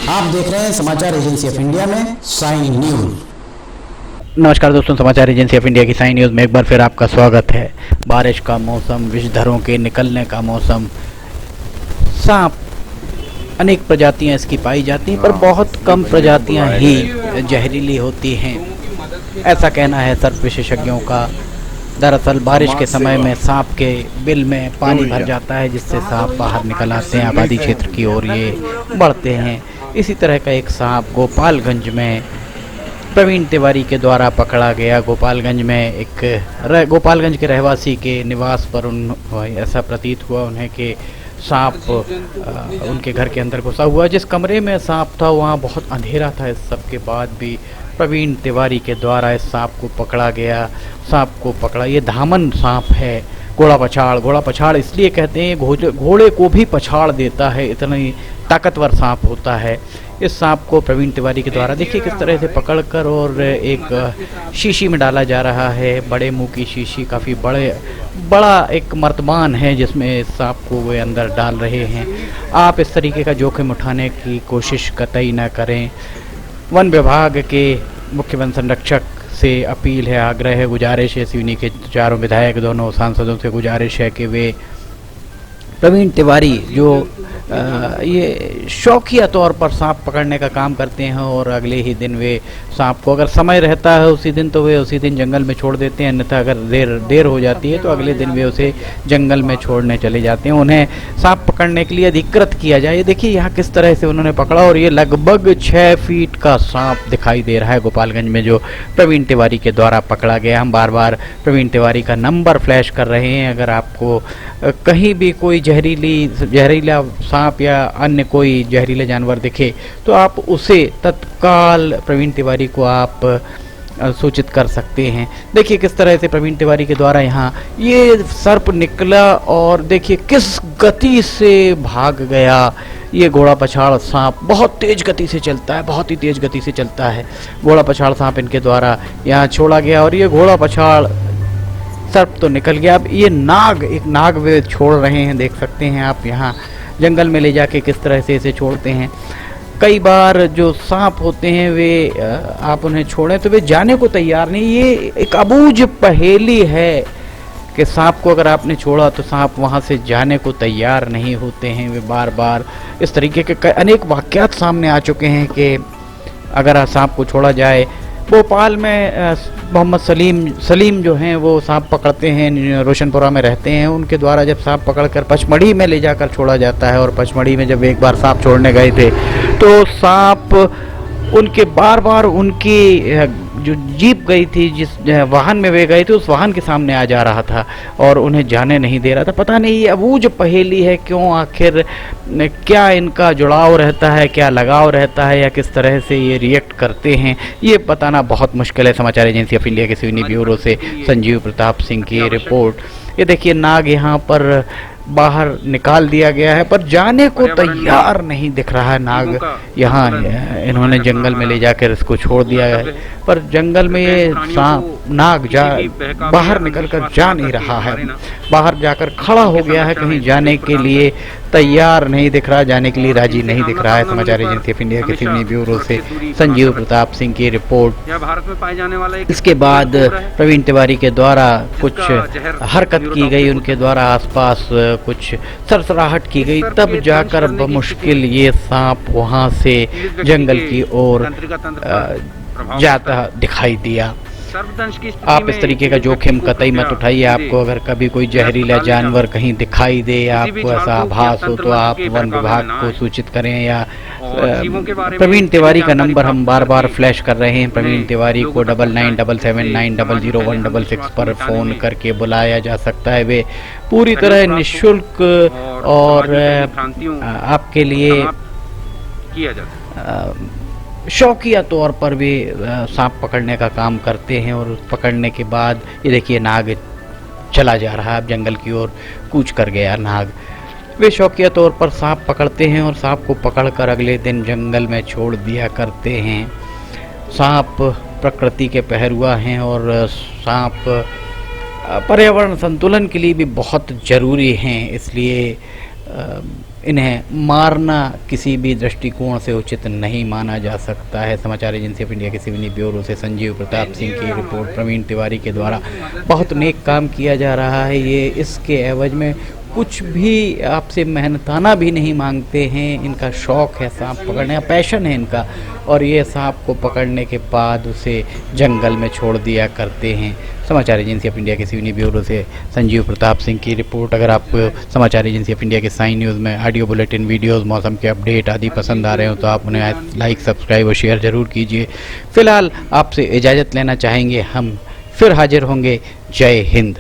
आप देख रहे हैं समाचार एजेंसी ऑफ इंडिया में साइन न्यूज। नमस्कार दोस्तों, समाचार एजेंसी ऑफ इंडिया की साइन न्यूज़ में एक बार फिर आपका स्वागत है। बारिश का मौसम, विषधरों के निकलने का मौसम। सांप अनेक प्रजातियां इसकी पाई जाती हैं, पर बहुत कम प्रजातियां ही जहरीली होती हैं, ऐसा कहना है सर्प विशेषज्ञों का। दरअसल बारिश के समय में सांप के बिल में पानी भर जाता है, जिससे सांप बाहर निकल आते हैं, आबादी क्षेत्र की ओर ये बढ़ते हैं। इसी तरह का एक सांप गोपालगंज में प्रवीण तिवारी के द्वारा पकड़ा गया। गोपालगंज के रहवासी के निवास पर ऐसा प्रतीत हुआ उन्हें कि सांप उनके घर के अंदर घुसा हुआ। जिस कमरे में सांप था वहाँ बहुत अंधेरा था। इस सब के बाद भी प्रवीण तिवारी के द्वारा इस सांप को पकड़ा गया। सांप को पकड़ा, ये धामन सांप है, घोड़ा पछाड़ इसलिए कहते हैं, घोड़े को भी पछाड़ देता है, इतना ही ताकतवर सांप होता है। इस सांप को प्रवीण तिवारी के द्वारा देखिए किस तरह से पकड़कर और एक शीशी में डाला जा रहा है। बड़े मुंह की शीशी, काफ़ी बड़ा एक मर्तबान है जिसमें इस सांप को वे अंदर डाल रहे हैं। आप इस तरीके का जोखिम उठाने की कोशिश कतई न करें। वन विभाग के मुख्य वन संरक्षक से अपील है, आग्रह है, गुजारिश है, सिवनी के चारों विधायक, दोनों सांसदों से गुजारिश है कि वे प्रवीण तिवारी जो ये शौकिया तौर पर सांप पकड़ने का काम करते हैं और अगले ही दिन वे सांप को, अगर समय रहता है उसी दिन तो वे उसी दिन जंगल में छोड़ देते हैं, अन्यथा अगर देर हो जाती है तो अगले दिन वे उसे जंगल में छोड़ने चले जाते हैं। उन्हें सांप पकड़ने के लिए अधिकृत किया जाए। देखिए यहाँ किस तरह से उन्होंने पकड़ा और ये लगभग 6 फीट का सांप दिखाई दे रहा है गोपालगंज में जो प्रवीण तिवारी के द्वारा पकड़ा गया। हम बार बार प्रवीण तिवारी का नंबर फ्लैश कर रहे हैं। अगर आपको कहीं भी कोई जहरीला सांप या अन्य कोई जहरीले जानवर दिखे तो आप उसे तत्काल प्रवीण तिवारी को आप सूचित कर सकते हैं। देखिए किस तरह से प्रवीण तिवारी के द्वारा यहाँ ये सर्प निकला और देखिए किस गति से भाग गया। ये घोड़ा पछाड़ सांप बहुत तेज गति से चलता है, बहुत ही तेज गति से चलता है। घोड़ा पछाड़ सांप इनके द्वारा यहाँ छोड़ा गया और ये घोड़ा पछाड़ सर्प तो निकल गया। अब ये एक नाग वे छोड़ रहे हैं, देख सकते हैं आप यहाँ जंगल में ले जाके किस तरह से इसे छोड़ते हैं। कई बार जो सांप होते हैं वे आप उन्हें छोड़ें तो वे जाने को तैयार नहीं। ये एक अबूझ पहेली है कि सांप को अगर आपने छोड़ा तो सांप वहाँ से जाने को तैयार नहीं होते हैं। वे बार बार इस तरीके के अनेक वाक़यात सामने आ चुके हैं कि अगर सांप को छोड़ा जाए। भोपाल में मोहम्मद सलीम जो हैं वो सांप पकड़ते हैं, रोशनपुरा में रहते हैं। उनके द्वारा जब सांप पकड़कर पचमढ़ी में ले जाकर छोड़ा जाता है और पचमढ़ी में जब एक बार सांप छोड़ने गए थे तो सांप उनके बार उनकी जो जीप गई थी, जिस वाहन में वे गए थे उस वाहन के सामने आ जा रहा था और उन्हें जाने नहीं दे रहा था। पता नहीं ये अबूझ पहेली है, क्यों, आखिर क्या इनका जुड़ाव रहता है, क्या लगाव रहता है या किस तरह से ये रिएक्ट करते हैं, ये बताना बहुत मुश्किल है। समाचार एजेंसी ऑफ इंडिया के सिवनी ब्यूरो से संजीव प्रताप सिंह की रिपोर्ट। ये देखिए नाग यहाँ पर बाहर निकाल दिया गया है पर जाने को तैयार नहीं दिख रहा है नाग। यहाँ इन्होंने जंगल में ले जाकर इसको छोड़ दिया है पर जंगल में ये नाग बाहर निकलकर जा नहीं रहा है। बाहर जाकर खड़ा हो गया है, कहीं जाने के लिए तैयार नहीं दिख रहा, जाने के लिए राजी नहीं दिख रहा है। समाचार एजेंसी ऑफ इंडिया के सिवनी ब्यूरो से संजीव प्रताप सिंह की रिपोर्ट। भारत में पाए जाने वाला इसके बाद प्रवीण तिवारी के द्वारा कुछ हरकत की गई, उनके द्वारा आसपास कुछ सरसराहट की गई, तब जाकर बमुश्किल ये सांप वहां से जंगल की ओर जाता दिखाई दिया। आप इस तरीके का जोखिम कतई मत उठाइए। आपको अगर कभी कोई जहरीला जानवर कहीं दिखाई दे या आपको ऐसा आभास हो तो आप वन विभाग को सूचित करें या प्रवीण तिवारी का नंबर हम बार बार फ्लैश कर रहे हैं। प्रवीण तिवारी को 9977900166 पर फ़ोन करके बुलाया जा सकता है। वे पूरी तरह निःशुल्क और आपके लिए किया जाता शौकिया तौर पर भी सांप पकड़ने का काम करते हैं। और पकड़ने के बाद ये देखिए नाग चला जा रहा है, अब जंगल की ओर कूच कर गया नाग। वे शौकिया तौर पर सांप पकड़ते हैं और सांप को पकड़कर अगले दिन जंगल में छोड़ दिया करते हैं। सांप प्रकृति के पहरुआ हैं और सांप पर्यावरण संतुलन के लिए भी बहुत ज़रूरी हैं। इसलिए इन्हें मारना किसी भी दृष्टिकोण से उचित नहीं माना जा सकता है। समाचार एजेंसी ऑफ इंडिया के सिवनी ब्यूरो से संजीव प्रताप सिंह की रिपोर्ट। प्रवीण तिवारी के द्वारा बहुत नेक काम किया जा रहा है, ये इसके एवज में कुछ भी आपसे मेहनताना भी नहीं मांगते हैं। इनका शौक़ है सांप पकड़ने का, पैशन है इनका, और ये सांप को पकड़ने के बाद उसे जंगल में छोड़ दिया करते हैं। समाचार एजेंसी ऑफ इंडिया के सिवनी ब्यूरो से संजीव प्रताप सिंह की रिपोर्ट। अगर आपको समाचार एजेंसी ऑफ इंडिया के साइन न्यूज़ में ऑडियो बुलेटिन, वीडियोस, मौसम के अपडेट आदि पसंद आ रहे हो तो आप उन्हें लाइक, सब्सक्राइब और शेयर ज़रूर कीजिए। फ़िलहाल आपसे इजाज़त लेना चाहेंगे, हम फिर हाजिर होंगे। जय हिंद।